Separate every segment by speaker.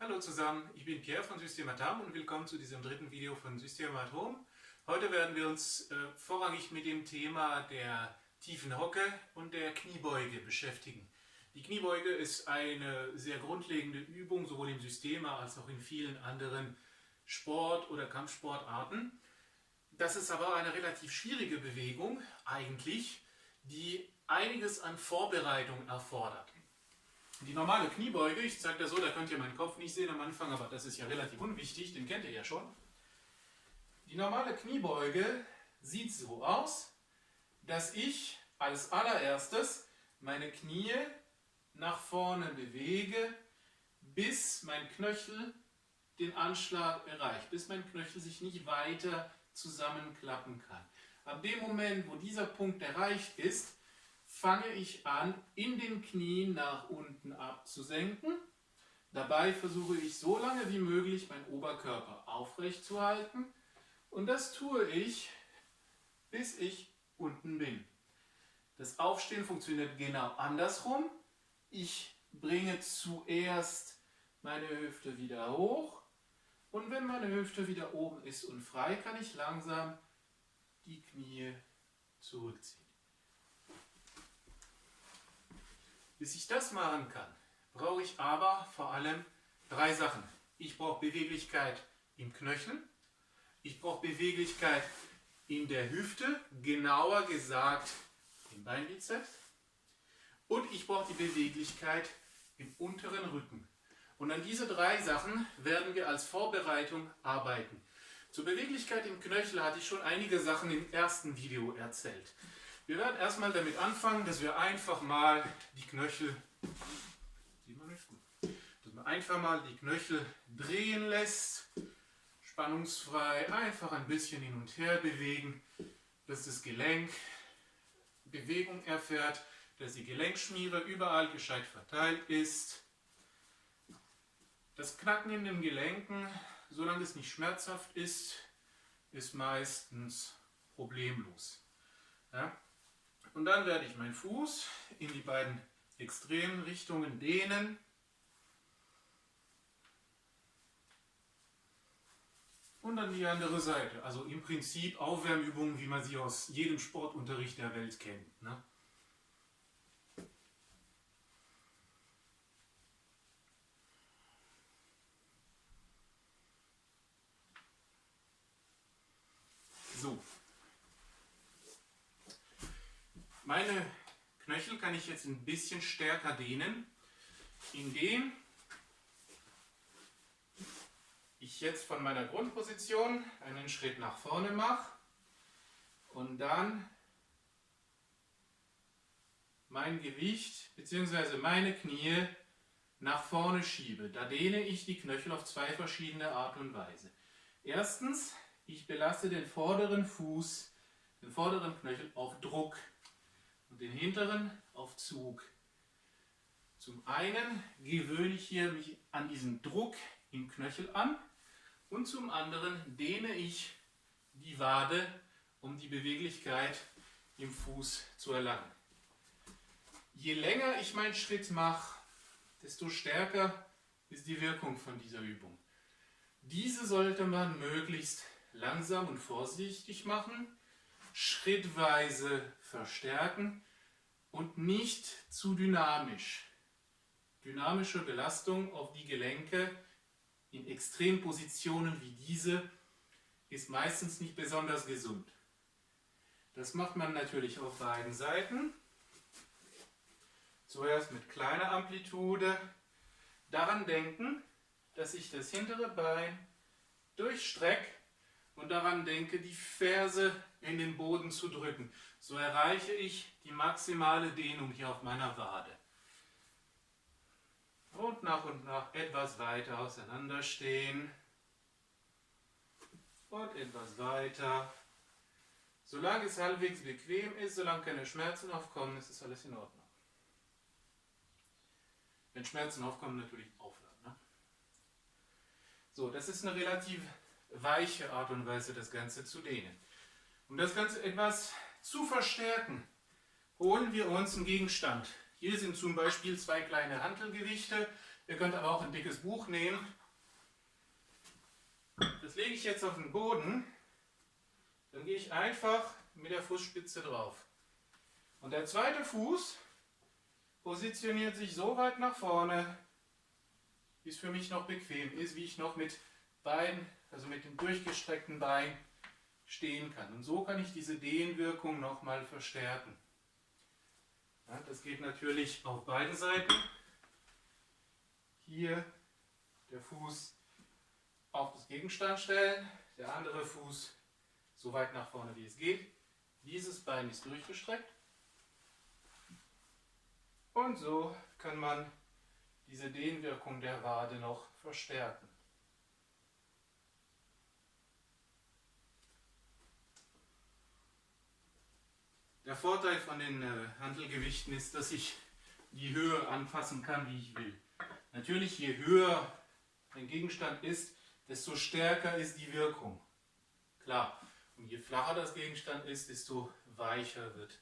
Speaker 1: Hallo zusammen, ich bin Pierre von Systematam und willkommen zu diesem dritten Video von Systematom. Heute werden wir uns vorrangig mit dem Thema der tiefen Hocke und der Kniebeuge beschäftigen. Die Kniebeuge ist eine sehr grundlegende Übung, sowohl im Systema als auch in vielen anderen Sport- oder Kampfsportarten. Das ist aber eine relativ schwierige Bewegung eigentlich, die einiges an Vorbereitung erfordert. Die normale Kniebeuge, ich zeige das so, da könnt ihr meinen Kopf nicht sehen am Anfang, aber das ist ja relativ unwichtig, den kennt ihr ja schon. Die normale Kniebeuge sieht so aus, dass ich als allererstes meine Knie nach vorne bewege, bis mein Knöchel den Anschlag erreicht, bis mein Knöchel sich nicht weiter zusammenklappen kann. Ab dem Moment, wo dieser Punkt erreicht ist, fange ich an, in den Knien nach unten abzusenken. Dabei versuche ich so lange wie möglich, meinen Oberkörper aufrecht zu halten. Und das tue ich, bis ich unten bin. Das Aufstehen funktioniert genau andersrum. Ich bringe zuerst meine Hüfte wieder hoch. Und wenn meine Hüfte wieder oben ist und frei, kann ich langsam die Knie zurückziehen. Bis ich das machen kann, brauche ich aber vor allem drei Sachen. Ich brauche Beweglichkeit im Knöchel, ich brauche Beweglichkeit in der Hüfte, genauer gesagt im Beinbizeps, und ich brauche die Beweglichkeit im unteren Rücken. Und an diese drei Sachen werden wir als Vorbereitung arbeiten. Zur Beweglichkeit im Knöchel hatte ich schon einige Sachen im ersten Video erzählt. Wir werden erstmal damit anfangen, dass wir einfach mal die Knöchel, sieht man nicht gut, dass man einfach mal die Knöchel drehen lässt, spannungsfrei, einfach ein bisschen hin und her bewegen, dass das Gelenk Bewegung erfährt, dass die Gelenkschmiere überall gescheit verteilt ist. Das Knacken in den Gelenken, solange es nicht schmerzhaft ist, ist meistens problemlos. Ja? Und dann werde ich meinen Fuß in die beiden extremen Richtungen dehnen. Und dann die andere Seite. Also im Prinzip Aufwärmübungen, wie man sie aus jedem Sportunterricht der Welt kennt. Ne? So. Meine Knöchel kann ich jetzt ein bisschen stärker dehnen, indem ich jetzt von meiner Grundposition einen Schritt nach vorne mache und dann mein Gewicht bzw. meine Knie nach vorne schiebe. Da dehne ich die Knöchel auf zwei verschiedene Art und Weise. Erstens, ich belasse den vorderen Fuß, den vorderen Knöchel auf Druck und den hinteren auf Zug. Zum einen gewöhne ich hier mich an diesen Druck im Knöchel an und zum anderen dehne ich die Wade, um die Beweglichkeit im Fuß zu erlangen. Je länger ich meinen Schritt mache, desto stärker ist die Wirkung von dieser Übung. Diese sollte man möglichst langsam und vorsichtig machen, schrittweise verstärken und nicht zu dynamisch. Dynamische Belastung auf die Gelenke in Extrempositionen wie diese ist meistens nicht besonders gesund. Das macht man natürlich auf beiden Seiten. Zuerst mit kleiner Amplitude. Daran denken, dass ich das hintere Bein durchstrecke und daran denke, die Ferse in den Boden zu drücken. So erreiche ich die maximale Dehnung hier auf meiner Wade. Und nach etwas weiter auseinanderstehen. Und etwas weiter. Solange es halbwegs bequem ist, solange keine Schmerzen aufkommen, ist das alles in Ordnung. Wenn Schmerzen aufkommen, natürlich aufhören. Ne? So, das ist eine relativ weiche Art und Weise, das Ganze zu dehnen. Um das Ganze etwas zu verstärken, holen wir uns einen Gegenstand. Hier sind zum Beispiel zwei kleine Hantelgewichte. Ihr könnt aber auch ein dickes Buch nehmen. Das lege ich jetzt auf den Boden. Dann gehe ich einfach mit der Fußspitze drauf. Und der zweite Fuß positioniert sich so weit nach vorne, wie es für mich noch bequem ist, wie ich noch mit beiden, also mit dem durchgestreckten Bein stehen kann. Und so kann ich diese Dehnwirkung nochmal verstärken. Ja, das geht natürlich auf beiden Seiten. Hier der Fuß auf das Gegenstand stellen, der andere Fuß so weit nach vorne wie es geht. Dieses Bein ist durchgestreckt. Und so kann man diese Dehnwirkung der Wade noch verstärken. Der Vorteil von den Hantelgewichten ist, dass ich die Höhe anpassen kann, wie ich will. Natürlich, je höher ein Gegenstand ist, desto stärker ist die Wirkung. Klar. Und je flacher das Gegenstand ist, desto weicher wird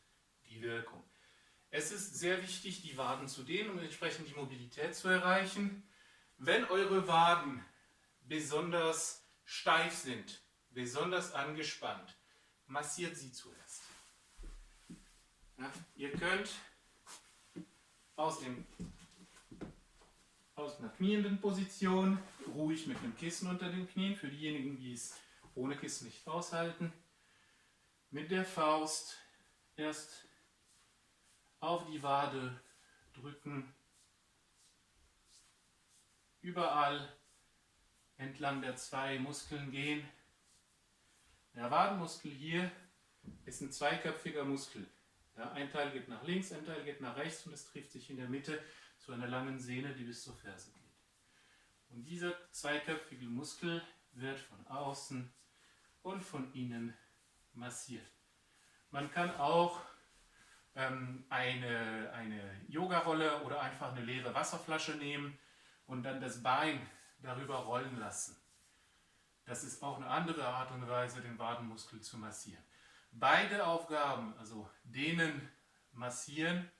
Speaker 1: die Wirkung. Es ist sehr wichtig, die Waden zu dehnen, um entsprechend die Mobilität zu erreichen. Wenn eure Waden besonders steif sind, besonders angespannt, massiert sie zuerst. Ja, ihr könnt aus einer knienden Position, ruhig mit einem Kissen unter den Knien, für diejenigen, die es ohne Kissen nicht aushalten, mit der Faust erst auf die Wade drücken, überall entlang der zwei Muskeln gehen. Der Wadenmuskel hier ist ein zweiköpfiger Muskel. Ja, ein Teil geht nach links, ein Teil geht nach rechts und es trifft sich in der Mitte zu einer langen Sehne, die bis zur Ferse geht. Und dieser zweiköpfige Muskel wird von außen und von innen massiert. Man kann auch eine Yogarolle oder einfach eine leere Wasserflasche nehmen und dann das Bein darüber rollen lassen. Das ist auch eine andere Art und Weise, den Wadenmuskel zu massieren. Beide Aufgaben, also dehnen, massieren,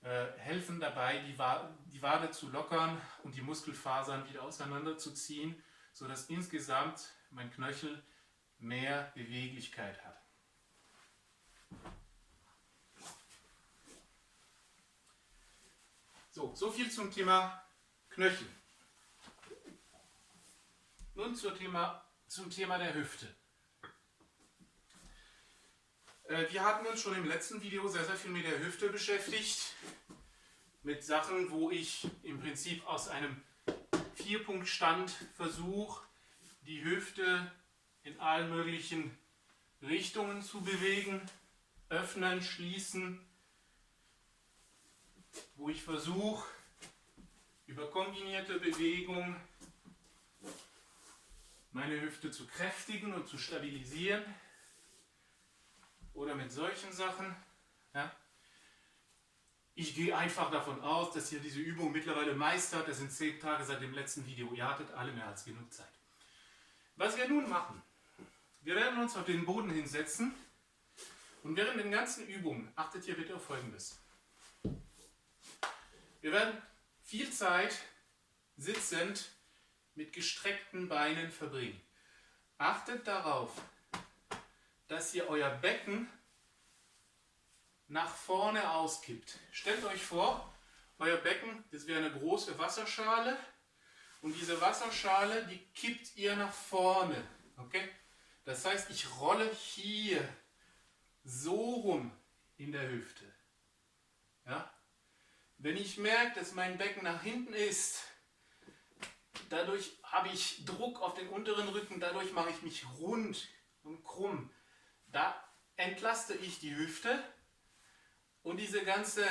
Speaker 1: helfen dabei, die Wade zu lockern und die Muskelfasern wieder auseinanderzuziehen, sodass insgesamt mein Knöchel mehr Beweglichkeit hat. So viel zum Thema Knöchel. Nun zum Thema der Hüfte. Wir hatten uns schon im letzten Video sehr viel mit der Hüfte beschäftigt. Mit Sachen, wo ich im Prinzip aus einem Vierpunktstand versuche, die Hüfte in allen möglichen Richtungen zu bewegen. Öffnen, schließen. Wo ich versuche, über kombinierte Bewegung meine Hüfte zu kräftigen und zu stabilisieren. Oder mit solchen Sachen. Ja. Ich gehe einfach davon aus, dass ihr diese Übung mittlerweile meistert. Das sind 10 Tage seit dem letzten Video. Ihr hattet alle mehr als genug Zeit. Was wir nun machen, wir werden uns auf den Boden hinsetzen und während den ganzen Übungen achtet ihr bitte auf Folgendes. Wir werden viel Zeit sitzend mit gestreckten Beinen verbringen. Achtet darauf, dass ihr euer Becken nach vorne auskippt. Stellt euch vor, euer Becken, das wäre eine große Wasserschale und diese Wasserschale, die kippt ihr nach vorne. Okay? Das heißt, ich rolle hier so rum in der Hüfte. Ja? Wenn ich merke, dass mein Becken nach hinten ist, dadurch habe ich Druck auf den unteren Rücken, dadurch mache ich mich rund und krumm. Da entlaste ich die Hüfte und diese ganze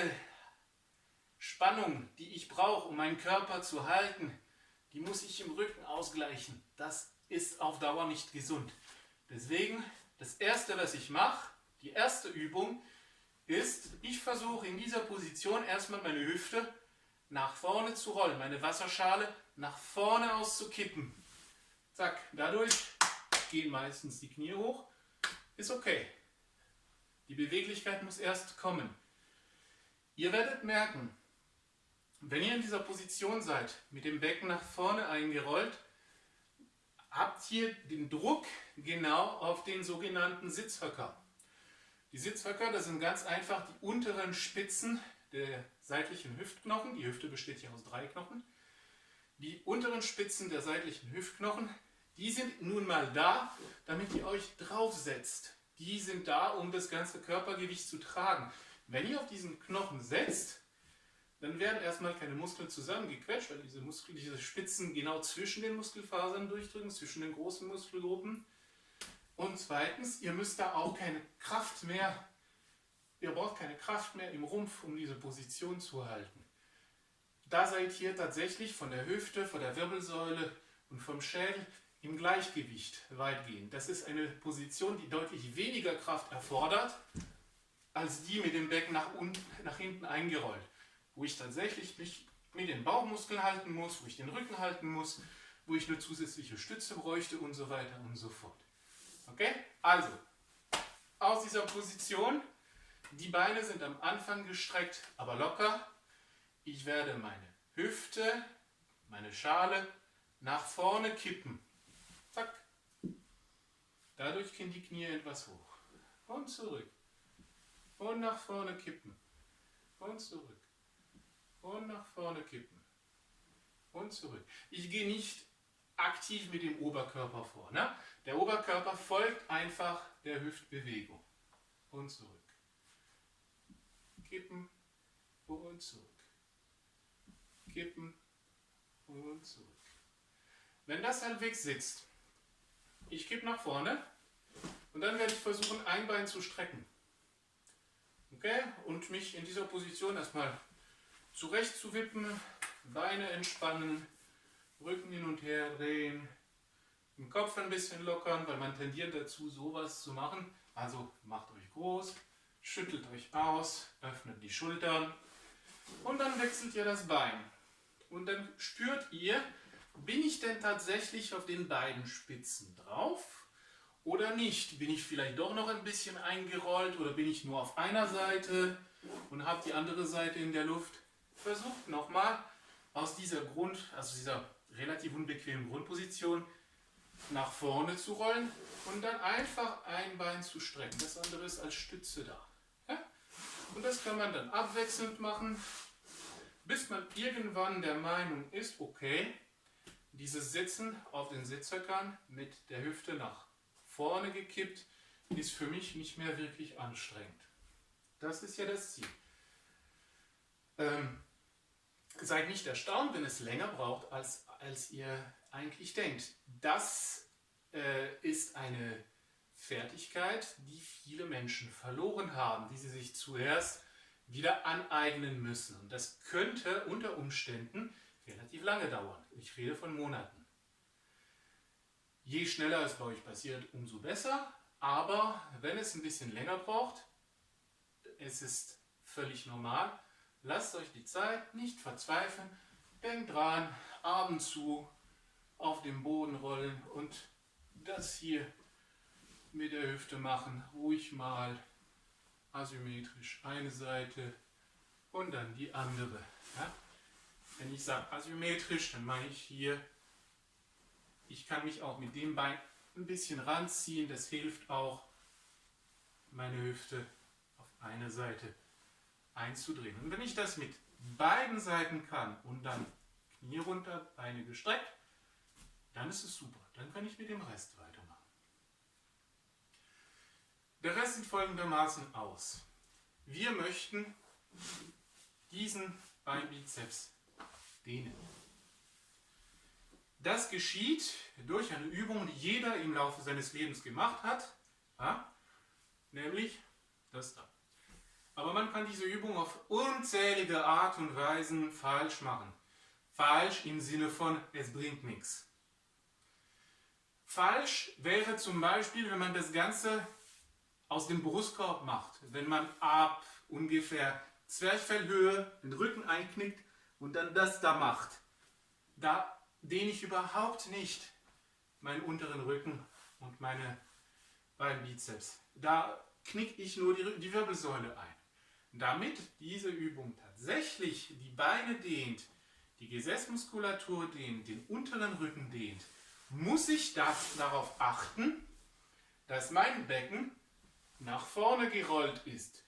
Speaker 1: Spannung, die ich brauche, um meinen Körper zu halten, die muss ich im Rücken ausgleichen. Das ist auf Dauer nicht gesund. Deswegen, das Erste, was ich mache, die erste Übung, ist, ich versuche in dieser Position erstmal meine Hüfte nach vorne zu rollen, meine Wasserschale nach vorne auszukippen. Zack, dadurch gehen meistens die Knie hoch. Ist okay. Die Beweglichkeit muss erst kommen. Ihr werdet merken, Wenn ihr in dieser Position seid, mit dem Becken nach vorne eingerollt, habt ihr den Druck genau auf den sogenannten Sitzhöcker. Die Sitzhöcker, das sind ganz einfach die unteren Spitzen der seitlichen Hüftknochen. Die Hüfte besteht ja aus 3 Knochen. Die unteren Spitzen der seitlichen Hüftknochen, die sind nun mal da, damit ihr euch draufsetzt. Die sind da, um das ganze Körpergewicht zu tragen. Wenn ihr auf diesen Knochen setzt, dann werden erstmal keine Muskeln zusammengequetscht, weil diese Spitzen genau zwischen den Muskelfasern durchdrücken, zwischen den großen Muskelgruppen. Und zweitens, ihr müsst da auch keine Kraft mehr, ihr braucht keine Kraft mehr im Rumpf, um diese Position zu halten. Da seid ihr tatsächlich von der Hüfte, von der Wirbelsäule und vom Schädel im Gleichgewicht weitgehend. Das ist eine Position, die deutlich weniger Kraft erfordert, als die mit dem Becken nach hinten eingerollt. Wo ich tatsächlich mich mit den Bauchmuskeln halten muss, wo ich den Rücken halten muss, wo ich eine zusätzliche Stütze bräuchte und so weiter und so fort. Okay? Also, aus dieser Position, die Beine sind am Anfang gestreckt, aber locker. Ich werde meine Hüfte, meine Schale nach vorne kippen. Zack. Dadurch gehen die Knie etwas hoch. Und zurück. Und nach vorne kippen. Und zurück. Und nach vorne kippen. Und zurück. Ich gehe nicht aktiv mit dem Oberkörper vor. Ne? Der Oberkörper folgt einfach der Hüftbewegung. Und zurück. Kippen und zurück. Kippen und zurück. Wenn das halbwegs sitzt, ich kippe nach vorne und dann werde ich versuchen, ein Bein zu strecken. Okay? Und mich in dieser Position erstmal zurecht zu wippen, Beine entspannen, Rücken hin und her drehen, den Kopf ein bisschen lockern, weil man tendiert dazu, sowas zu machen. Also macht euch groß, schüttelt euch aus, öffnet die Schultern und dann wechselt ihr das Bein. Und dann spürt ihr, bin ich denn tatsächlich auf den beiden Spitzen drauf oder nicht? Bin ich vielleicht doch noch ein bisschen eingerollt oder bin ich nur auf einer Seite und habe die andere Seite in der Luft? Versucht nochmal aus dieser relativ unbequemen Grundposition nach vorne zu rollen und dann einfach ein Bein zu strecken. Das andere ist als Stütze da. Ja? Und das kann man dann abwechselnd machen, bis man irgendwann der Meinung ist, okay, dieses Sitzen auf den Sitzhöckern mit der Hüfte nach vorne gekippt, ist für mich nicht mehr wirklich anstrengend. Das ist ja das Ziel. Seid nicht erstaunt, wenn es länger braucht, als ihr eigentlich denkt. Das ist eine Fertigkeit, die viele Menschen verloren haben, die sie sich zuerst wieder aneignen müssen. Und das könnte unter Umständen relativ lange dauern. Ich rede von Monaten. Je schneller es bei euch passiert, umso besser. Aber wenn es ein bisschen länger braucht, es ist völlig normal. Lasst euch die Zeit, nicht verzweifeln. Denkt dran, Arme zu, auf dem Boden rollen und das hier mit der Hüfte machen. Ruhig mal asymmetrisch eine Seite und dann die andere. Ja? Wenn ich sage asymmetrisch, dann meine ich hier, ich kann mich auch mit dem Bein ein bisschen ranziehen. Das hilft auch, meine Hüfte auf eine Seite einzudrehen. Und wenn ich das mit beiden Seiten kann und dann Knie runter, Beine gestreckt, dann ist es super. Dann kann ich mit dem Rest weitermachen. Der Rest sieht folgendermaßen aus. Wir möchten diesen Beinbizeps dehnen. Das geschieht durch eine Übung, die jeder im Laufe seines Lebens gemacht hat, ja? Nämlich das da. Aber man kann diese Übung auf unzählige Art und Weisen falsch machen. Falsch im Sinne von, es bringt nichts. Falsch wäre zum Beispiel, wenn man das Ganze aus dem Brustkorb macht. Wenn man ab ungefähr Zwerchfellhöhe den Rücken einknickt und dann das da macht. Da dehne ich überhaupt nicht meinen unteren Rücken und meine beiden Bizeps. Da knicke ich nur die Wirbelsäule ein. Damit diese Übung tatsächlich tatsächlich die Beine dehnt, die Gesäßmuskulatur dehnt, den unteren Rücken dehnt, muss ich darauf achten, dass mein Becken nach vorne gerollt ist.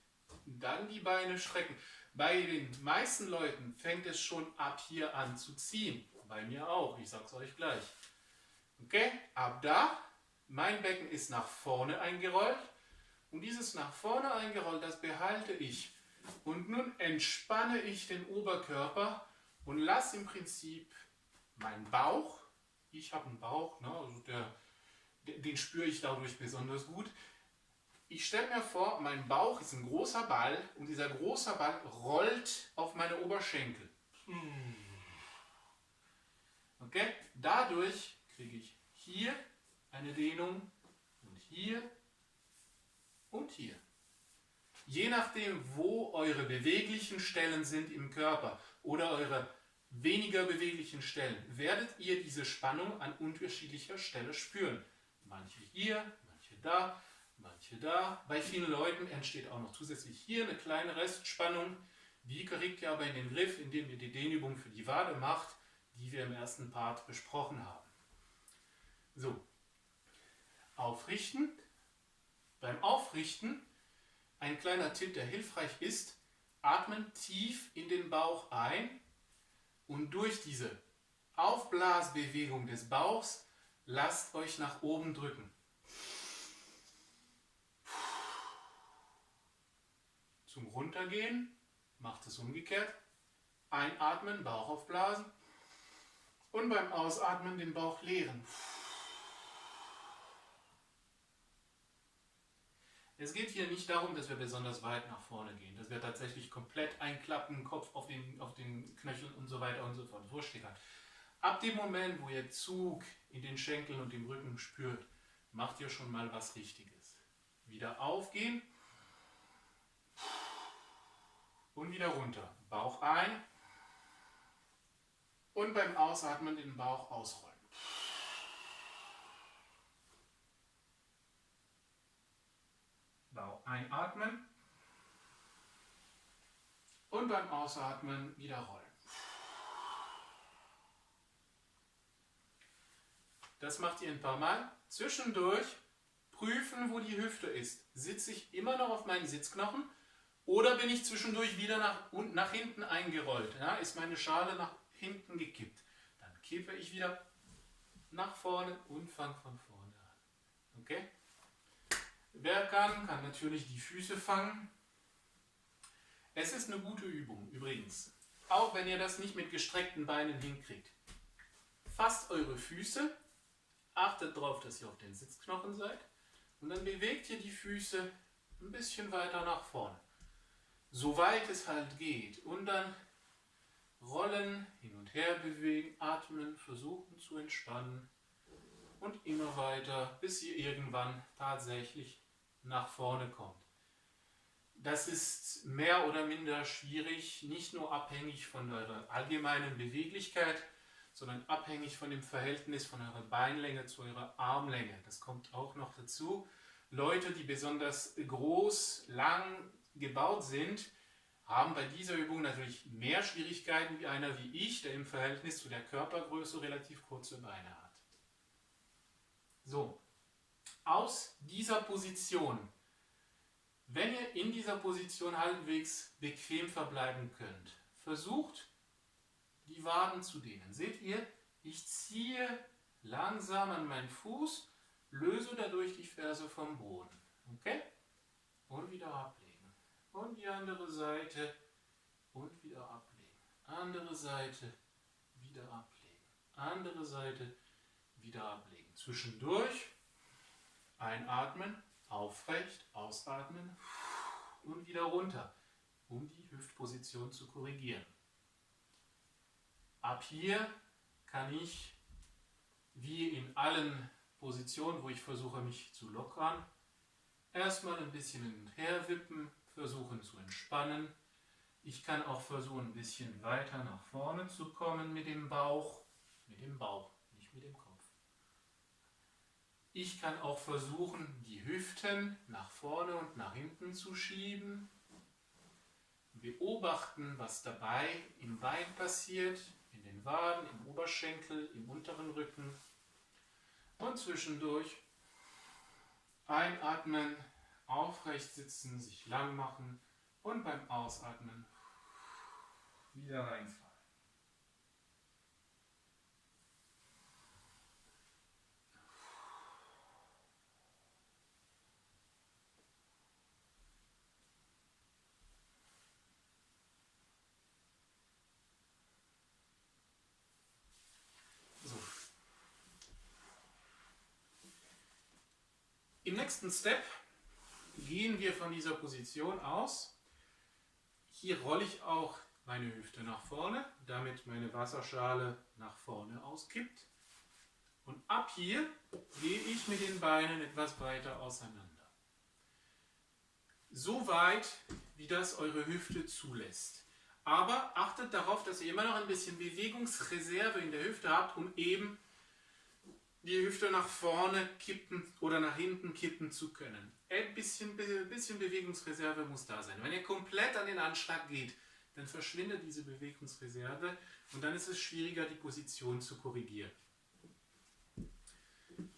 Speaker 1: Dann die Beine strecken. Bei den meisten Leuten fängt es schon ab hier an zu ziehen. Bei mir auch, ich sage es euch gleich. Okay, ab da, mein Becken ist nach vorne eingerollt und dieses nach vorne eingerollt, das behalte ich. Und nun entspanne ich den Oberkörper und lasse im Prinzip meinen Bauch, ich habe einen Bauch, ne, also den spüre ich dadurch besonders gut. Ich stelle mir vor, mein Bauch ist ein großer Ball und dieser große Ball rollt auf meine Oberschenkel. Okay? Dadurch kriege ich hier eine Dehnung und hier und hier. Je nachdem, wo eure beweglichen Stellen sind im Körper oder eure weniger beweglichen Stellen, werdet ihr diese Spannung an unterschiedlicher Stelle spüren. Manche hier, manche da, manche da. Bei vielen Leuten entsteht auch noch zusätzlich hier eine kleine Restspannung. Die kriegt ihr aber in den Griff, indem ihr die Dehnübung für die Wade macht, die wir im ersten Part besprochen haben. So, aufrichten. Beim Aufrichten ein kleiner Tipp, der hilfreich ist: atmen tief in den Bauch ein und durch diese Aufblasbewegung des Bauchs lasst euch nach oben drücken. Zum Runtergehen macht es umgekehrt. Einatmen, Bauch aufblasen und beim Ausatmen den Bauch leeren. Es geht hier nicht darum, dass wir besonders weit nach vorne gehen, dass wir tatsächlich komplett einklappen, Kopf auf den Knöcheln und so weiter und so fort. Wurscht egal. Ab dem Moment, wo ihr Zug in den Schenkeln und im Rücken spürt, macht ihr schon mal was Richtiges. Wieder aufgehen und wieder runter. Bauch ein und beim Ausatmen den Bauch ausrollen. Bauch einatmen und beim Ausatmen wieder rollen. Das macht ihr ein paar Mal. Zwischendurch prüfen, wo die Hüfte ist. Sitze ich immer noch auf meinen Sitzknochen oder bin ich zwischendurch wieder nach hinten eingerollt? Ja, ist meine Schale nach hinten gekippt? Dann kippe ich wieder nach vorne und fange von vorne an. Okay? Wer kann natürlich die Füße fangen. Es ist eine gute Übung übrigens. Auch wenn ihr das nicht mit gestreckten Beinen hinkriegt. Fasst eure Füße, achtet darauf, dass ihr auf den Sitzknochen seid und dann bewegt ihr die Füße ein bisschen weiter nach vorne. Soweit es halt geht. Und dann rollen, hin und her bewegen, atmen, versuchen zu entspannen und immer weiter, bis ihr irgendwann tatsächlich nach vorne kommt. Das ist mehr oder minder schwierig, nicht nur abhängig von eurer allgemeinen Beweglichkeit, sondern abhängig von dem Verhältnis von eurer Beinlänge zu eurer Armlänge. Das kommt auch noch dazu. Leute, die besonders groß, lang gebaut sind, haben bei dieser Übung natürlich mehr Schwierigkeiten wie einer wie ich, der im Verhältnis zu der Körpergröße relativ kurze Beine hat. So, aus dieser Position, wenn ihr in dieser Position halbwegs bequem verbleiben könnt, versucht die Waden zu dehnen. Seht ihr, ich ziehe langsam an meinen Fuß, löse dadurch die Ferse vom Boden. Okay? Und wieder ablegen. Und die andere Seite und wieder ablegen. Andere Seite, wieder ablegen. Andere Seite, wieder ablegen. Zwischendurch einatmen, aufrecht, ausatmen und wieder runter, um die Hüftposition zu korrigieren. Ab hier kann ich, wie in allen Positionen, wo ich versuche, mich zu lockern, erstmal ein bisschen hin und her wippen, versuchen zu entspannen. Ich kann auch versuchen, ein bisschen weiter nach vorne zu kommen mit dem Bauch, nicht mit dem Kopf. Ich kann auch versuchen, die Hüften nach vorne und nach hinten zu schieben. beobachten, was dabei im Bein passiert, in den Waden, im Oberschenkel, im unteren Rücken und zwischendurch einatmen, aufrecht sitzen, sich lang machen und beim Ausatmen wieder reinfallen. So. Im nächsten Step gehen wir von dieser Position aus. Hier rolle ich auch meine Hüfte nach vorne, damit meine Wasserschale nach vorne auskippt. Und ab hier gehe ich mit den Beinen etwas weiter auseinander. So weit, wie das eure Hüfte zulässt. Aber achtet darauf, dass ihr immer noch ein bisschen Bewegungsreserve in der Hüfte habt, um eben die Hüfte nach vorne kippen oder nach hinten kippen zu können. Ein bisschen Bewegungsreserve muss da sein. Wenn ihr komplett an den Anschlag geht, dann verschwindet diese Bewegungsreserve und dann ist es schwieriger, die Position zu korrigieren.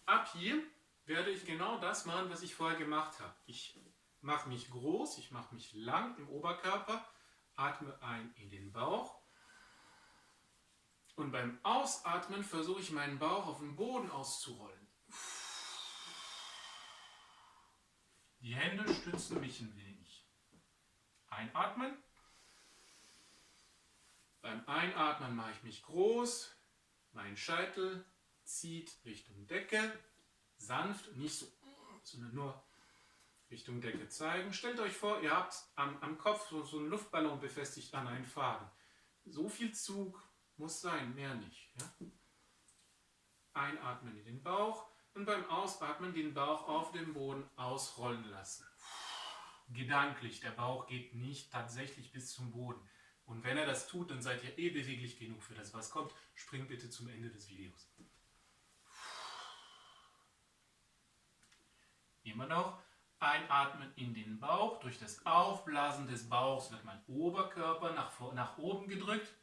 Speaker 1: Ab hier werde ich genau das machen, was ich vorher gemacht habe. Ich mache mich groß, ich mache mich lang im Oberkörper, atme ein in den Bauch und beim Ausatmen versuche ich meinen Bauch auf den Boden auszurollen. Die Hände stützen mich ein wenig. Einatmen. Beim Einatmen mache ich mich groß, mein Scheitel zieht Richtung Decke, sanft, nicht so, sondern nur Richtung Decke zeigen. Stellt euch vor, ihr habt am Kopf so einen Luftballon befestigt an einen Faden. So viel Zug muss sein, mehr nicht. Ja? Einatmen in den Bauch und beim Ausatmen den Bauch auf dem Boden ausrollen lassen. Gedanklich, der Bauch geht nicht tatsächlich bis zum Boden. Und wenn er das tut, dann seid ihr eh beweglich genug für das, was kommt. Springt bitte zum Ende des Videos. Immer noch einatmen in den Bauch. Durch das Aufblasen des Bauchs wird mein Oberkörper nach oben gedrückt.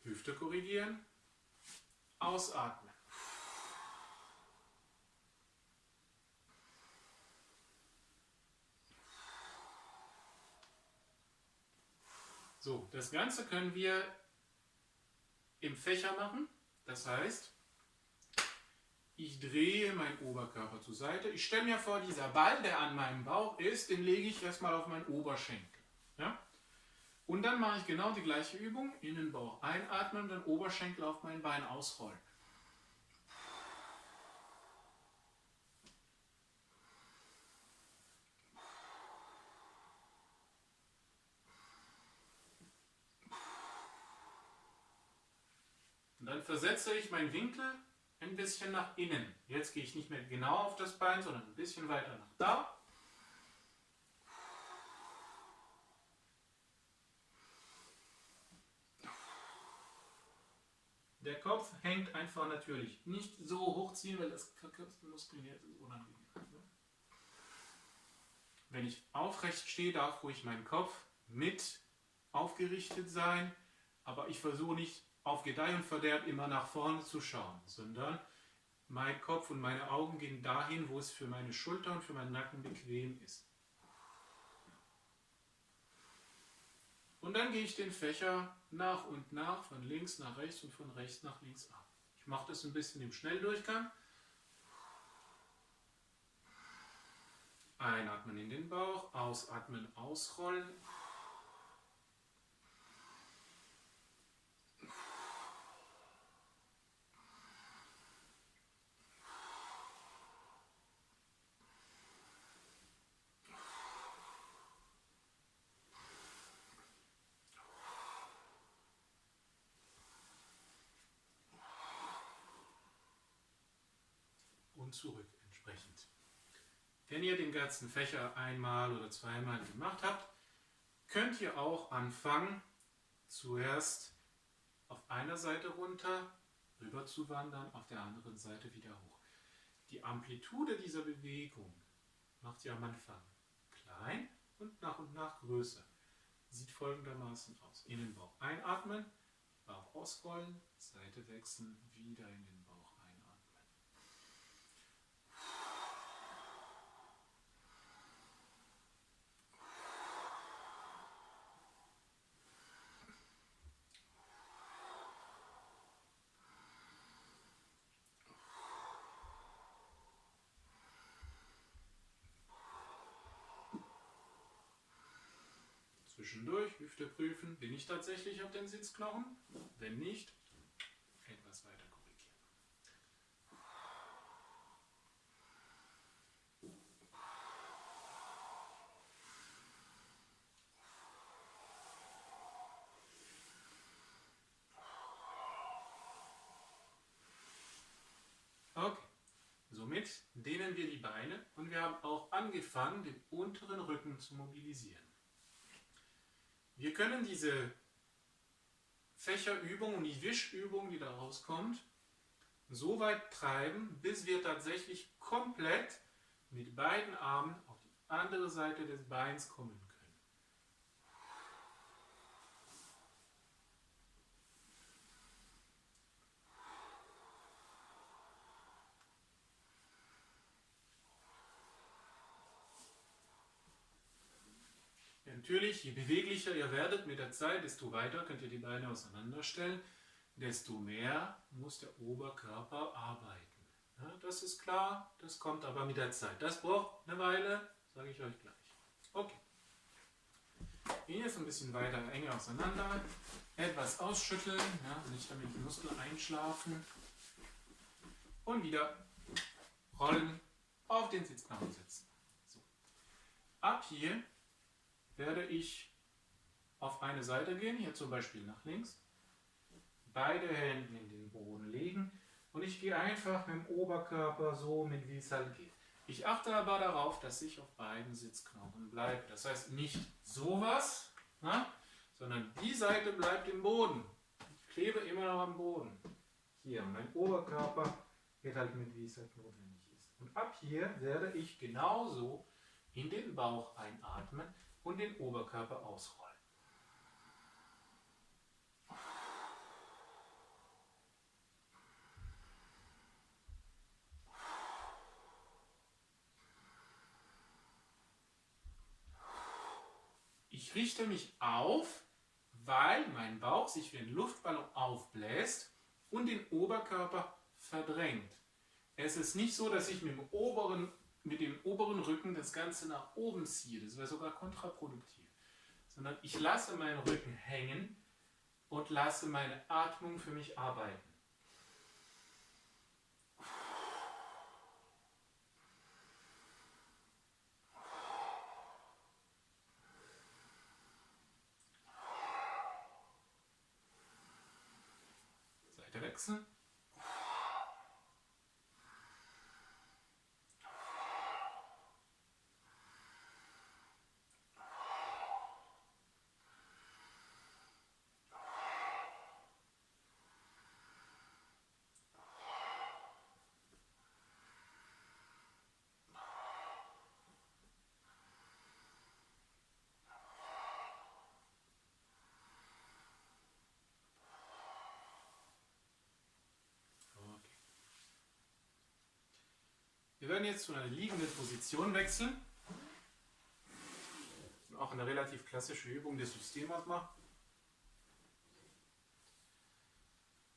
Speaker 1: Hüfte korrigieren. Ausatmen. So, das Ganze können wir im Fächer machen. Das heißt, ich drehe meinen Oberkörper zur Seite. Ich stelle mir vor, dieser Ball, der an meinem Bauch ist, den lege ich erstmal auf meinen Oberschenkel. Ja? Und dann mache ich genau die gleiche Übung. Innenbauch einatmen und dann Oberschenkel auf mein Bein ausrollen. Und dann versetze ich meinen Winkel ein bisschen nach innen. Jetzt gehe ich nicht mehr genau auf das Bein, sondern ein bisschen weiter nach da. Der Kopf hängt einfach natürlich. Nicht so hochziehen, weil das Muskeln jetzt ist unangenehm. Wenn ich aufrecht stehe, darf ruhig mein Kopf mit aufgerichtet sein, aber ich versuche nicht auf Gedeih und Verderb immer nach vorne zu schauen, sondern mein Kopf und meine Augen gehen dahin, wo es für meine Schulter und für meinen Nacken bequem ist. Und dann gehe ich den Fächer nach und nach, von links nach rechts und von rechts nach links ab. Ich mache das ein bisschen im Schnelldurchgang. Einatmen in den Bauch, ausatmen, ausrollen. Und zurück entsprechend. Wenn ihr den ganzen Fächer einmal oder zweimal gemacht habt, könnt ihr auch anfangen, zuerst auf einer Seite runter, rüber zu wandern, auf der anderen Seite wieder hoch. Die Amplitude dieser Bewegung macht ihr am Anfang klein und nach größer. Sieht folgendermaßen aus. In den Bauch einatmen, Bauch ausrollen, Seite wechseln, wieder in den Bauch einatmen. Zwischendurch Hüfte prüfen, bin ich tatsächlich auf den Sitzknochen? Wenn nicht, etwas weiter korrigieren. Okay, somit dehnen wir die Beine und wir haben auch angefangen, den unteren Rücken zu mobilisieren. Wir können diese Fächerübung und die Wischübung, die da rauskommt, so weit treiben, bis wir tatsächlich komplett mit beiden Armen auf die andere Seite des Beins kommen können. Natürlich, je beweglicher ihr werdet mit der Zeit, desto weiter könnt ihr die Beine auseinanderstellen, desto mehr muss der Oberkörper arbeiten. Ja, das ist klar, das kommt aber mit der Zeit. Das braucht eine Weile, sage ich euch gleich. Okay. Gehen jetzt ein bisschen weiter enger auseinander, etwas ausschütteln, ja, nicht damit die Muskeln einschlafen und wieder rollen, auf den Sitzknochen setzen. So. Ab hier werde ich auf eine Seite gehen, hier zum Beispiel nach links, beide Hände in den Boden legen und ich gehe einfach mit dem Oberkörper so mit, wie es halt geht. Ich achte aber darauf, dass ich auf beiden Sitzknochen bleibe. Das heißt nicht sowas, sondern die Seite bleibt im Boden. Ich klebe immer noch am Boden. Hier, mein Oberkörper geht halt mit, wie es halt notwendig ist. Und ab hier werde ich genauso in den Bauch einatmen und den Oberkörper ausrollen. Ich richte mich auf, weil mein Bauch sich wie ein Luftballon aufbläst und den Oberkörper verdrängt. Es ist nicht so, dass ich mit dem oberen Rücken das Ganze nach oben ziehe. Das wäre sogar kontraproduktiv. Sondern ich lasse meinen Rücken hängen und lasse meine Atmung für mich arbeiten. Seite wechseln. Wir werden jetzt zu einer liegenden Position wechseln. Auch eine relativ klassische Übung des Systemas machen.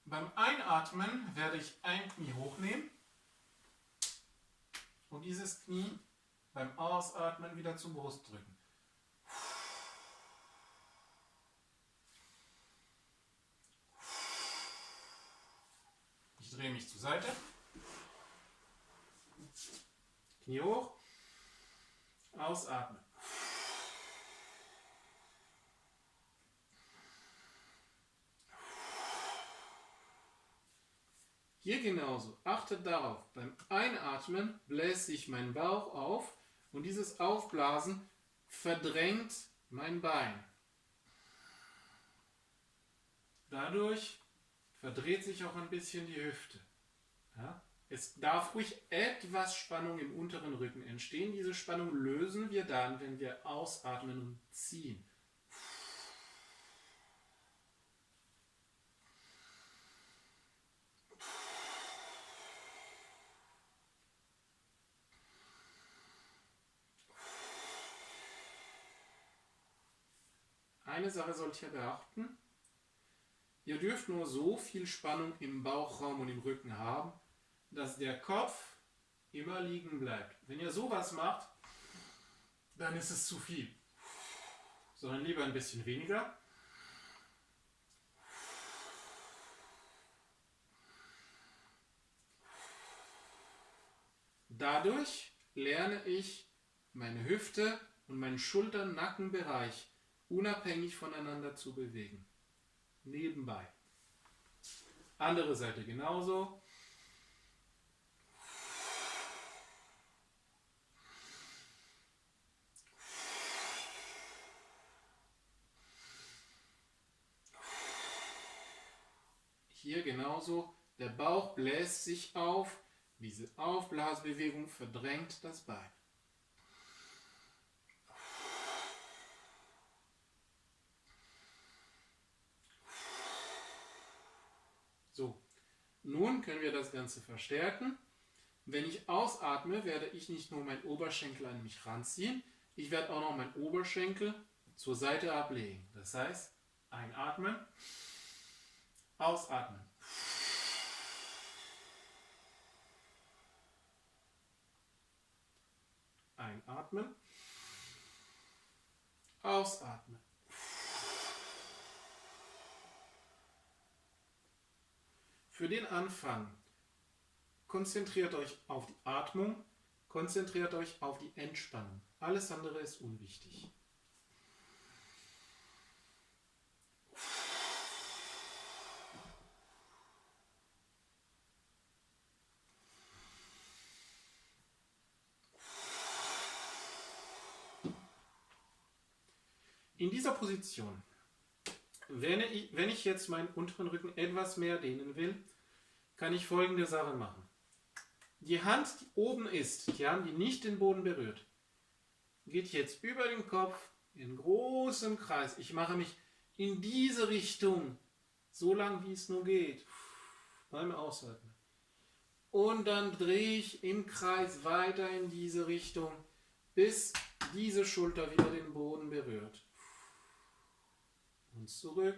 Speaker 1: Beim Einatmen werde ich ein Knie hochnehmen und dieses Knie beim Ausatmen wieder zur Brust drücken. Ich drehe mich zur Seite. Knie hoch, ausatmen. Hier genauso. Achtet darauf, beim Einatmen bläst sich mein Bauch auf und dieses Aufblasen verdrängt mein Bein. Dadurch verdreht sich auch ein bisschen die Hüfte. Ja? Es darf ruhig etwas Spannung im unteren Rücken entstehen. Diese Spannung lösen wir dann, wenn wir ausatmen und ziehen. Eine Sache sollt ihr beachten. Ihr dürft nur so viel Spannung im Bauchraum und im Rücken haben, dass der Kopf immer liegen bleibt. Wenn ihr sowas macht, dann ist es zu viel. Sondern lieber ein bisschen weniger. Dadurch lerne ich meine Hüfte und meinen Schulter-Nackenbereich unabhängig voneinander zu bewegen. Nebenbei. Andere Seite genauso. Hier genauso. Der Bauch bläst sich auf. Diese Aufblasbewegung verdrängt das Bein. So, nun können wir das Ganze verstärken. Wenn ich ausatme, werde ich nicht nur meinen Oberschenkel an mich ranziehen, ich werde auch noch meinen Oberschenkel zur Seite ablegen. Das heißt, einatmen, ausatmen. Einatmen, ausatmen. Für den Anfang konzentriert euch auf die Atmung, konzentriert euch auf die Entspannung. Alles andere ist unwichtig. In dieser Position, wenn ich jetzt meinen unteren Rücken etwas mehr dehnen will, kann ich folgende Sache machen. Die Hand, die oben ist, die Hand, die nicht den Boden berührt, geht jetzt über den Kopf in großem Kreis. Ich mache mich in diese Richtung, so lang wie es nur geht, beim Ausatmen. Und dann drehe ich im Kreis weiter in diese Richtung, bis diese Schulter wieder den Boden berührt. Und zurück.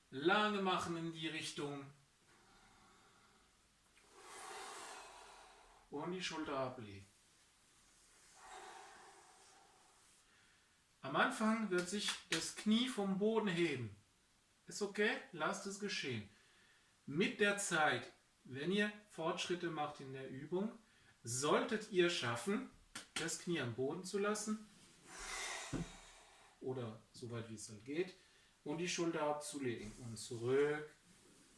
Speaker 1: Lange machen in die Richtung. Und die Schulter ablegen. Am Anfang wird sich das Knie vom Boden heben. Ist okay? Lasst es geschehen. Mit der Zeit, wenn ihr Fortschritte macht in der Übung, solltet ihr schaffen, das Knie am Boden zu lassen oder so weit wie es halt geht und die Schulter abzulegen und zurück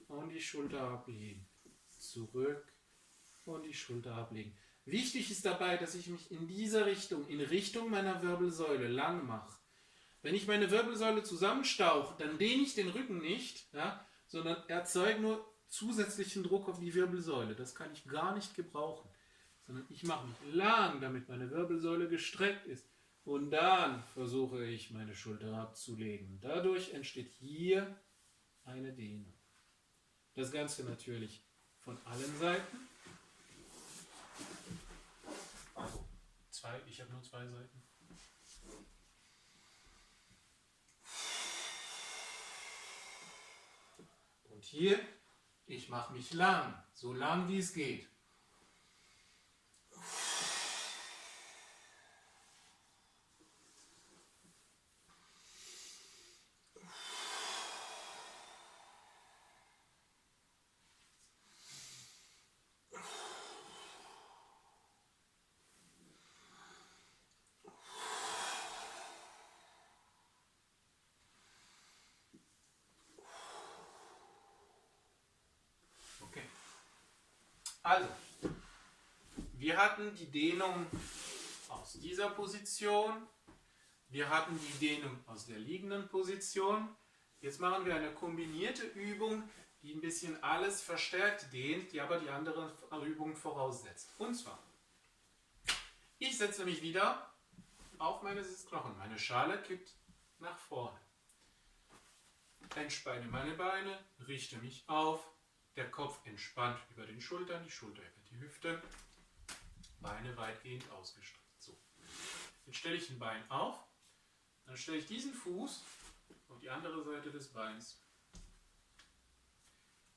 Speaker 1: und die Schulter ablegen, zurück und die Schulter ablegen. Wichtig ist dabei, dass ich mich in dieser Richtung, in Richtung meiner Wirbelsäule lang mache. Wenn ich meine Wirbelsäule zusammenstauche, dann dehne ich den Rücken nicht, ja, sondern erzeuge nur zusätzlichen Druck auf die Wirbelsäule. Das kann ich gar nicht gebrauchen, sondern ich mache mich lang, damit meine Wirbelsäule gestreckt ist. Und dann versuche ich, meine Schulter abzulegen. Dadurch entsteht hier eine Dehnung. Das Ganze natürlich von allen Seiten. Also ich habe nur zwei Seiten. Und hier, ich mache mich lang, so lang wie es geht. Also, wir hatten die Dehnung aus dieser Position, wir hatten die Dehnung aus der liegenden Position. Jetzt machen wir eine kombinierte Übung, die ein bisschen alles verstärkt dehnt, die aber die anderen Übungen voraussetzt. Und zwar, ich setze mich wieder auf meine Sitzknochen. Meine Schale kippt nach vorne. Entspanne meine Beine, richte mich auf. Der Kopf entspannt über den Schultern, die Schulter über die Hüfte. Beine weitgehend ausgestreckt. So. Jetzt stelle ich ein Bein auf. Dann stelle ich diesen Fuß auf die andere Seite des Beins.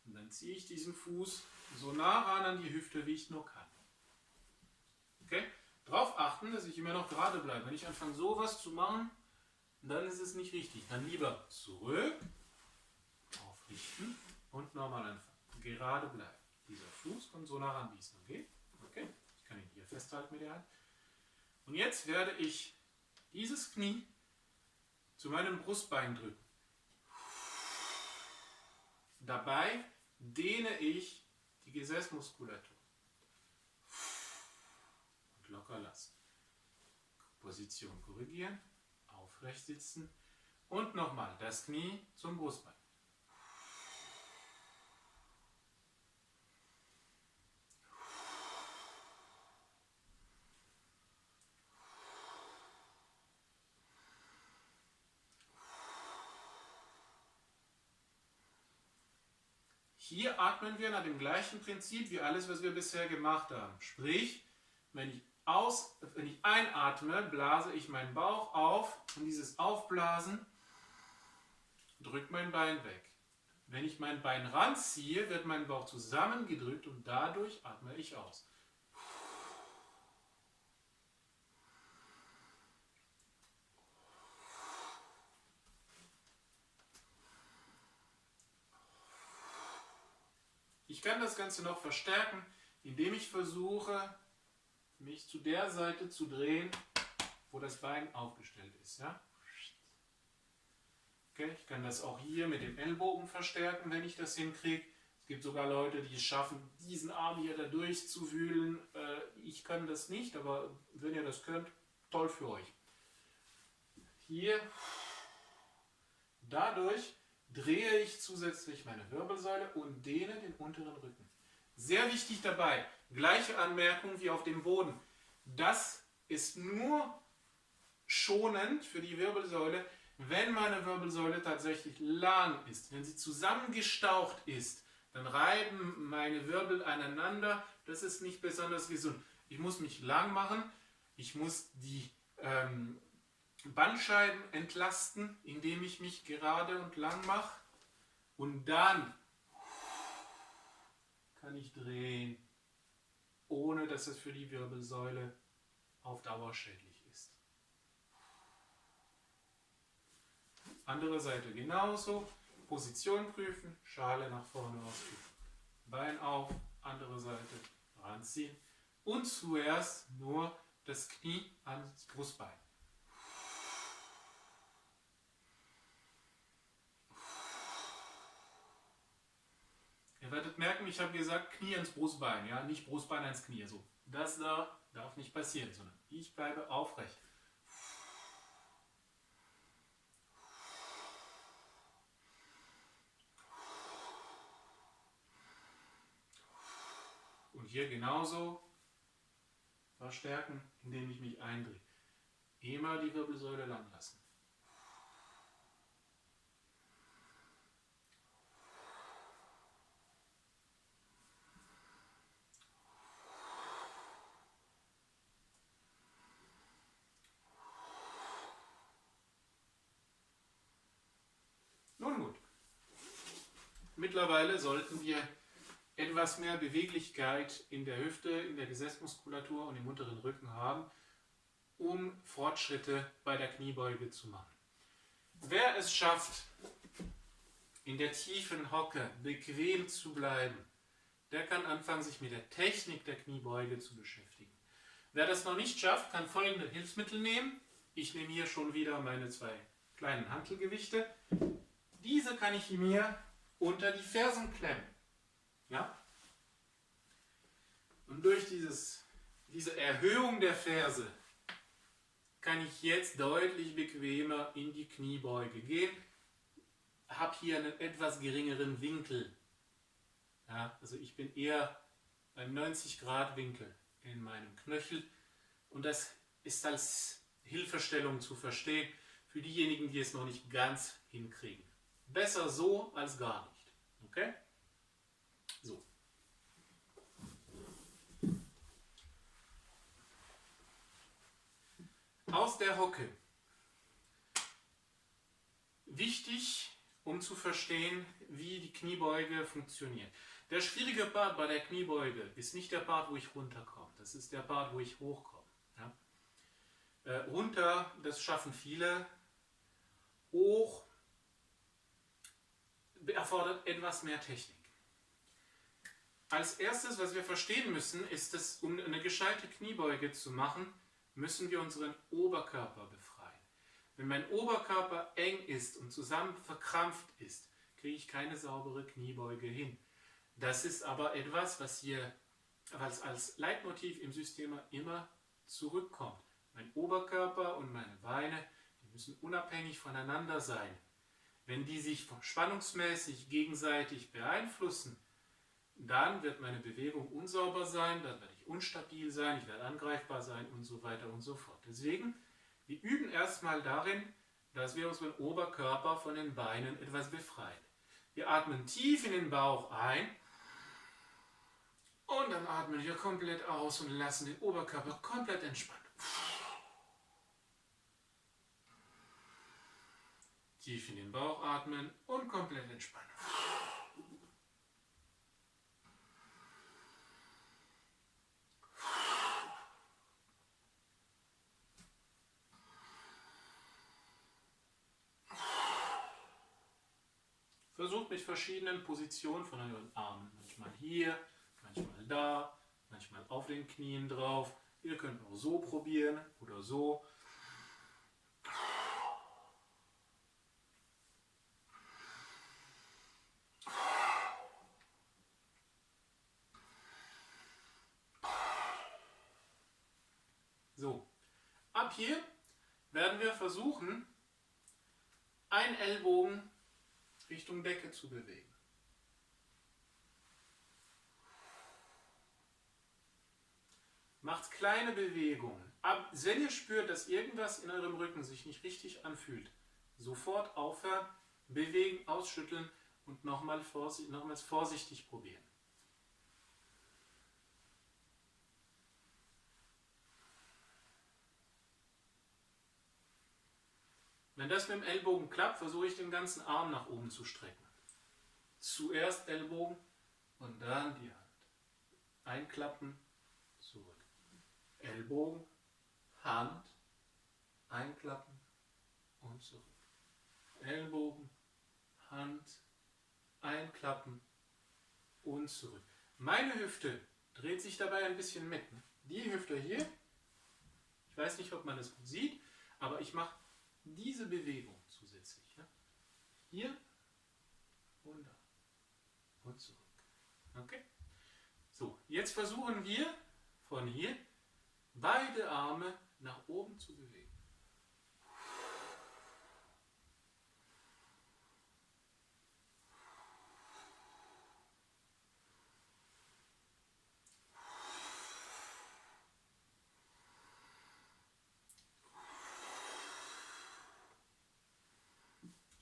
Speaker 1: Und dann ziehe ich diesen Fuß so nah ran an die Hüfte, wie ich nur kann. Okay? Darauf achten, dass ich immer noch gerade bleibe. Wenn ich anfange, sowas zu machen, dann ist es nicht richtig. Dann lieber zurück, aufrichten und normal anfangen. Gerade bleiben. Dieser Fuß kommt so nah ran, wie es nur geht. Okay? Ich kann ihn hier festhalten mit der Hand. Und jetzt werde ich dieses Knie zu meinem Brustbein drücken. Dabei dehne ich die Gesäßmuskulatur. Und locker lassen. Position korrigieren, aufrecht sitzen und nochmal das Knie zum Brustbein. Hier atmen wir nach dem gleichen Prinzip wie alles, was wir bisher gemacht haben. Sprich, wenn ich einatme, blase ich meinen Bauch auf und dieses Aufblasen drückt mein Bein weg. Wenn ich mein Bein ranziehe, wird mein Bauch zusammengedrückt und dadurch atme ich aus. Ich kann das Ganze noch verstärken, indem ich versuche, mich zu der Seite zu drehen, wo das Bein aufgestellt ist. Ja? Okay, ich kann das auch hier mit dem Ellbogen verstärken, wenn ich das hinkriege. Es gibt sogar Leute, die es schaffen, diesen Arm hier da durchzuwühlen. Ich kann das nicht, aber wenn ihr das könnt, toll für euch. Hier, dadurch drehe ich zusätzlich meine Wirbelsäule und dehne den unteren Rücken. Sehr wichtig dabei, gleiche Anmerkung wie auf dem Boden. Das ist nur schonend für die Wirbelsäule, wenn meine Wirbelsäule tatsächlich lang ist. Wenn sie zusammengestaucht ist, dann reiben meine Wirbel aneinander. Das ist nicht besonders gesund. Ich muss mich lang machen. Ich muss die Bandscheiben entlasten, indem ich mich gerade und lang mache. Und dann kann ich drehen, ohne dass es für die Wirbelsäule auf Dauer schädlich ist. Andere Seite genauso. Position prüfen, Schale nach vorne ausführen. Bein auf, andere Seite ranziehen. Und zuerst nur das Knie ans Brustbein. Ihr werdet merken, ich habe gesagt, Knie ans Brustbein, ja, nicht Brustbein ans Knie. So, das da darf nicht passieren, sondern ich bleibe aufrecht. Und hier genauso verstärken, indem ich mich eindrehe. Immer die Wirbelsäule lang lassen. Nun gut. Mittlerweile sollten wir etwas mehr Beweglichkeit in der Hüfte, in der Gesäßmuskulatur und im unteren Rücken haben, um Fortschritte bei der Kniebeuge zu machen. Wer es schafft, in der tiefen Hocke bequem zu bleiben, der kann anfangen, sich mit der Technik der Kniebeuge zu beschäftigen. Wer das noch nicht schafft, kann folgende Hilfsmittel nehmen. Ich nehme hier schon wieder meine 2 kleinen Hantelgewichte. Diese kann ich mir unter die Fersen klemmen. Ja? Und durch diese Erhöhung der Ferse kann ich jetzt deutlich bequemer in die Kniebeuge gehen. Habe hier einen etwas geringeren Winkel Ja, also ich bin eher beim 90-Grad-Winkel in meinem Knöchel und das ist als Hilfestellung zu verstehen für diejenigen, die es noch nicht ganz hinkriegen. Besser so als gar nicht. Okay? So. Aus der Hocke. Wichtig, um zu verstehen, wie die Kniebeuge funktioniert. Der schwierige Part bei der Kniebeuge ist nicht der Part, wo ich runterkomme. Das ist der Part, wo ich hochkomme. Ja? Runter, das schaffen viele. Hoch erfordert etwas mehr Technik. Als erstes, was wir verstehen müssen, ist, dass um eine gescheite Kniebeuge zu machen, müssen wir unseren Oberkörper befreien. Wenn mein Oberkörper eng ist und zusammen verkrampft ist, kriege ich keine saubere Kniebeuge hin. Das ist aber etwas, was hier als Leitmotiv im System immer zurückkommt. Mein Oberkörper und meine Beine, die müssen unabhängig voneinander sein. Wenn die sich spannungsmäßig gegenseitig beeinflussen, dann wird meine Bewegung unsauber sein, dann werde ich unstabil sein, ich werde angreifbar sein und so weiter und so fort. Deswegen, wir üben erstmal darin, dass wir unseren Oberkörper von den Beinen etwas befreien. Wir atmen tief in den Bauch ein und dann atmen wir komplett aus und lassen den Oberkörper komplett entspannen. Tief in den Bauch atmen und komplett entspannen. Versucht mit verschiedenen Positionen von euren Armen. Manchmal hier, manchmal da, manchmal auf den Knien drauf. Ihr könnt auch so probieren oder so. So, ab hier werden wir versuchen, einen Ellbogen Richtung Decke zu bewegen. Macht kleine Bewegungen. Wenn ihr spürt, dass irgendwas in eurem Rücken sich nicht richtig anfühlt, sofort aufhören, bewegen, ausschütteln und nochmals vorsichtig probieren. Wenn das mit dem Ellbogen klappt, versuche ich den ganzen Arm nach oben zu strecken. Zuerst Ellbogen und dann die Hand. Einklappen, zurück. Ellbogen, Hand, einklappen und zurück. Ellbogen, Hand, einklappen und zurück. Meine Hüfte dreht sich dabei ein bisschen mit. Die Hüfte hier, ich weiß nicht, ob man das gut sieht, aber ich mache diese Bewegung zusätzlich. Ja? Hier und da und zurück. Okay? So, jetzt versuchen wir von hier beide Arme nach oben zu bewegen.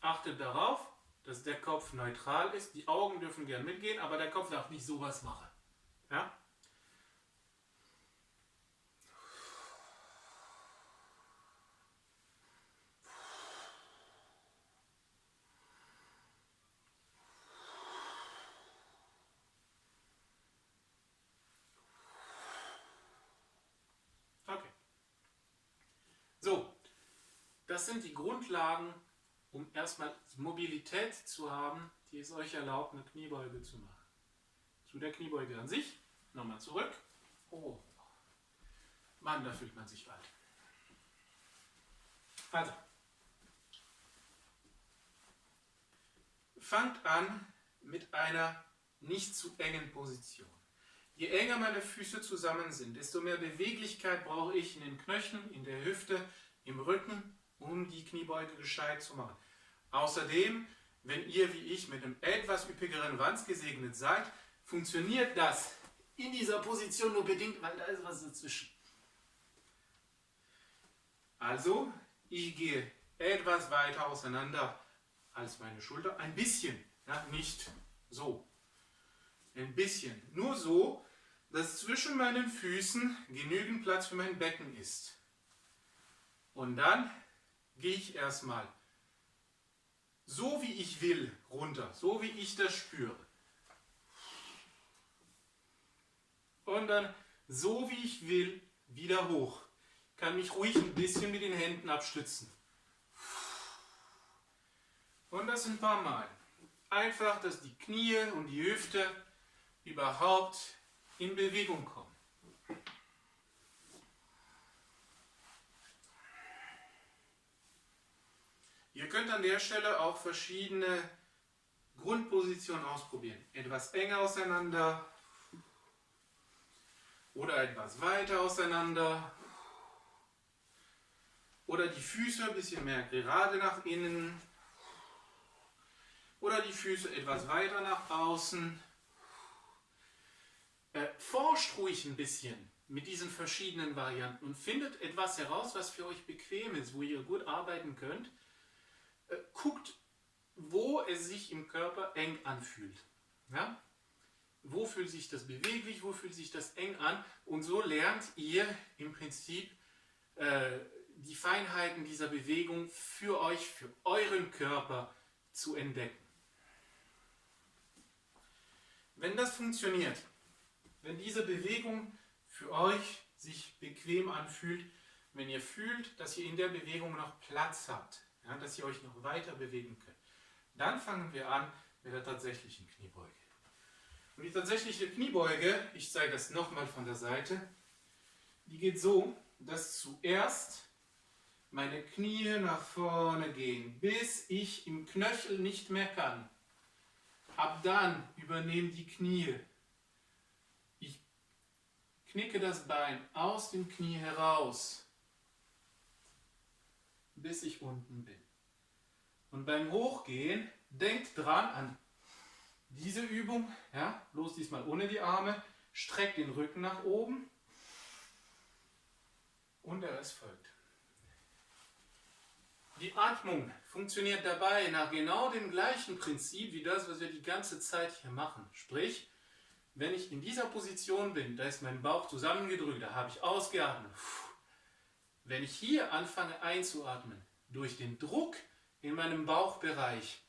Speaker 1: Achtet darauf, dass der Kopf neutral ist. Die Augen dürfen gern mitgehen, aber der Kopf darf nicht sowas machen. Ja? Okay. So, das sind die Grundlagen, um erstmal Mobilität zu haben, die es euch erlaubt, eine Kniebeuge zu machen. Zu der Kniebeuge an sich, nochmal zurück. Oh, Mann, da fühlt man sich alt. Also, fangt an mit einer nicht zu engen Position. Je enger meine Füße zusammen sind, desto mehr Beweglichkeit brauche ich in den Knöcheln, in der Hüfte, im Rücken, um die Kniebeuge gescheit zu machen. Außerdem, wenn ihr wie ich mit einem etwas üppigeren Wanst gesegnet seid, funktioniert das in dieser Position nur bedingt, weil da ist was dazwischen. Also, ich gehe etwas weiter auseinander als meine Schulter. Ein bisschen, ja, nicht so. Ein bisschen. Nur so, dass zwischen meinen Füßen genügend Platz für mein Becken ist. Und dann gehe ich erstmal so wie ich will runter, so wie ich das spüre. Und dann so wie ich will wieder hoch. Ich kann mich ruhig ein bisschen mit den Händen abstützen. Und das ein paar Mal. Einfach, dass die Knie und die Hüfte überhaupt in Bewegung kommen. Ihr könnt an der Stelle auch verschiedene Grundpositionen ausprobieren. Etwas enger auseinander oder etwas weiter auseinander. Oder die Füße ein bisschen mehr gerade nach innen. Oder die Füße etwas weiter nach außen. Forscht ruhig ein bisschen mit diesen verschiedenen Varianten und findet etwas heraus, was für euch bequem ist, wo ihr gut arbeiten könnt. Guckt, wo es sich im Körper eng anfühlt. Ja? Wo fühlt sich das beweglich, wo fühlt sich das eng an? Und so lernt ihr im Prinzip die Feinheiten dieser Bewegung für euch, für euren Körper zu entdecken. Wenn das funktioniert, wenn diese Bewegung für euch sich bequem anfühlt, wenn ihr fühlt, dass ihr in der Bewegung noch Platz habt, ja, dass ihr euch noch weiter bewegen könnt, dann fangen wir an mit der tatsächlichen Kniebeuge. Und die tatsächliche Kniebeuge, ich zeige das nochmal von der Seite, die geht so, dass zuerst meine Knie nach vorne gehen, bis ich im Knöchel nicht mehr kann. Ab dann übernehmen die Knie. Ich knicke das Bein aus dem Knie heraus, bis ich unten bin. Und beim Hochgehen, denkt dran an diese Übung, ja, bloß diesmal ohne die Arme, streckt den Rücken nach oben und der Rest folgt. Die Atmung funktioniert dabei nach genau dem gleichen Prinzip wie das, was wir die ganze Zeit hier machen. Sprich, wenn ich in dieser Position bin, da ist mein Bauch zusammengedrückt, da habe ich ausgeatmet. Wenn ich hier anfange einzuatmen, durch den Druck in meinem Bauchbereich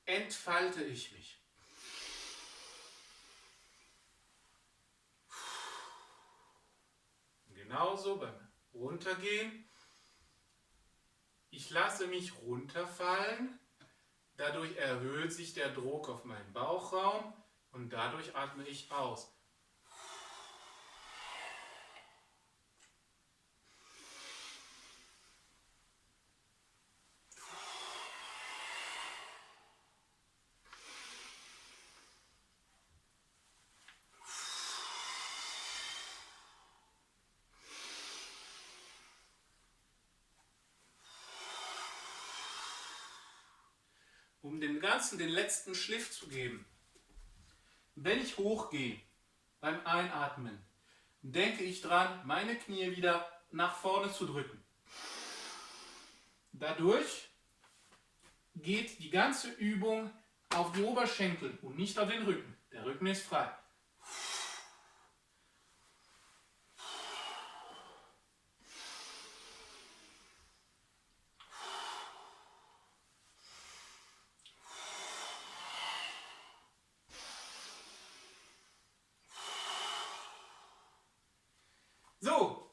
Speaker 1: entfalte ich mich. Genauso beim Runtergehen. Ich lasse mich runterfallen, dadurch erhöht sich der Druck auf meinen Bauchraum und dadurch atme ich aus. Um dem Ganzen den letzten Schliff zu geben. Wenn ich hochgehe beim Einatmen, denke ich dran, meine Knie wieder nach vorne zu drücken. Dadurch geht die ganze Übung auf die Oberschenkel und nicht auf den Rücken. Der Rücken ist frei. So,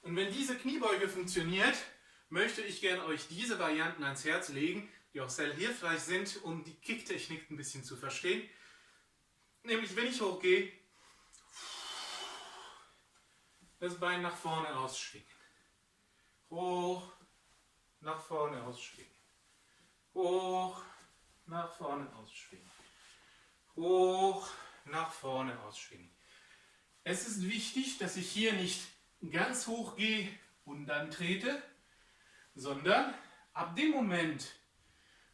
Speaker 1: und wenn diese Kniebeuge funktioniert, möchte ich gerne euch diese Varianten ans Herz legen, die auch sehr hilfreich sind, um die Kicktechnik ein bisschen zu verstehen. Nämlich, wenn ich hochgehe, das Bein nach vorne ausschwingen. Hoch, nach vorne ausschwingen. Hoch, nach vorne ausschwingen. Hoch, nach vorne ausschwingen. Es ist wichtig, dass ich hier nicht ganz hoch gehe und dann trete, sondern ab dem Moment,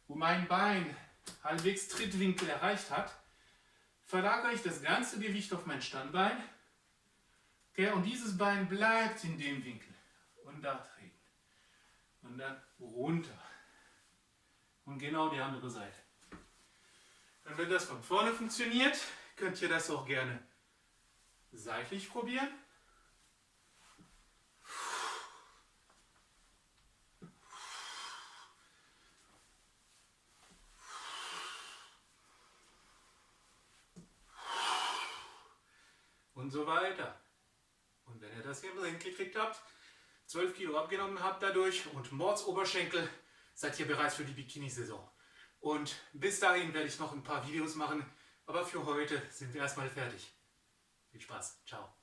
Speaker 1: wo mein Bein halbwegs Trittwinkel erreicht hat, verlagere ich das ganze Gewicht auf mein Standbein. Okay, und dieses Bein bleibt in dem Winkel. Und da treten. Und dann runter. Und genau die andere Seite. Und wenn das von vorne funktioniert, könnt ihr das auch gerne seitlich probieren. Und so weiter. Und wenn ihr das hier hingekriegt habt, 12 Kilo abgenommen habt dadurch und Mordsoberschenkel, seid ihr bereit für die Bikini-Saison. Und bis dahin werde ich noch ein paar Videos machen, aber für heute sind wir erstmal fertig. Viel Spaß. Ciao.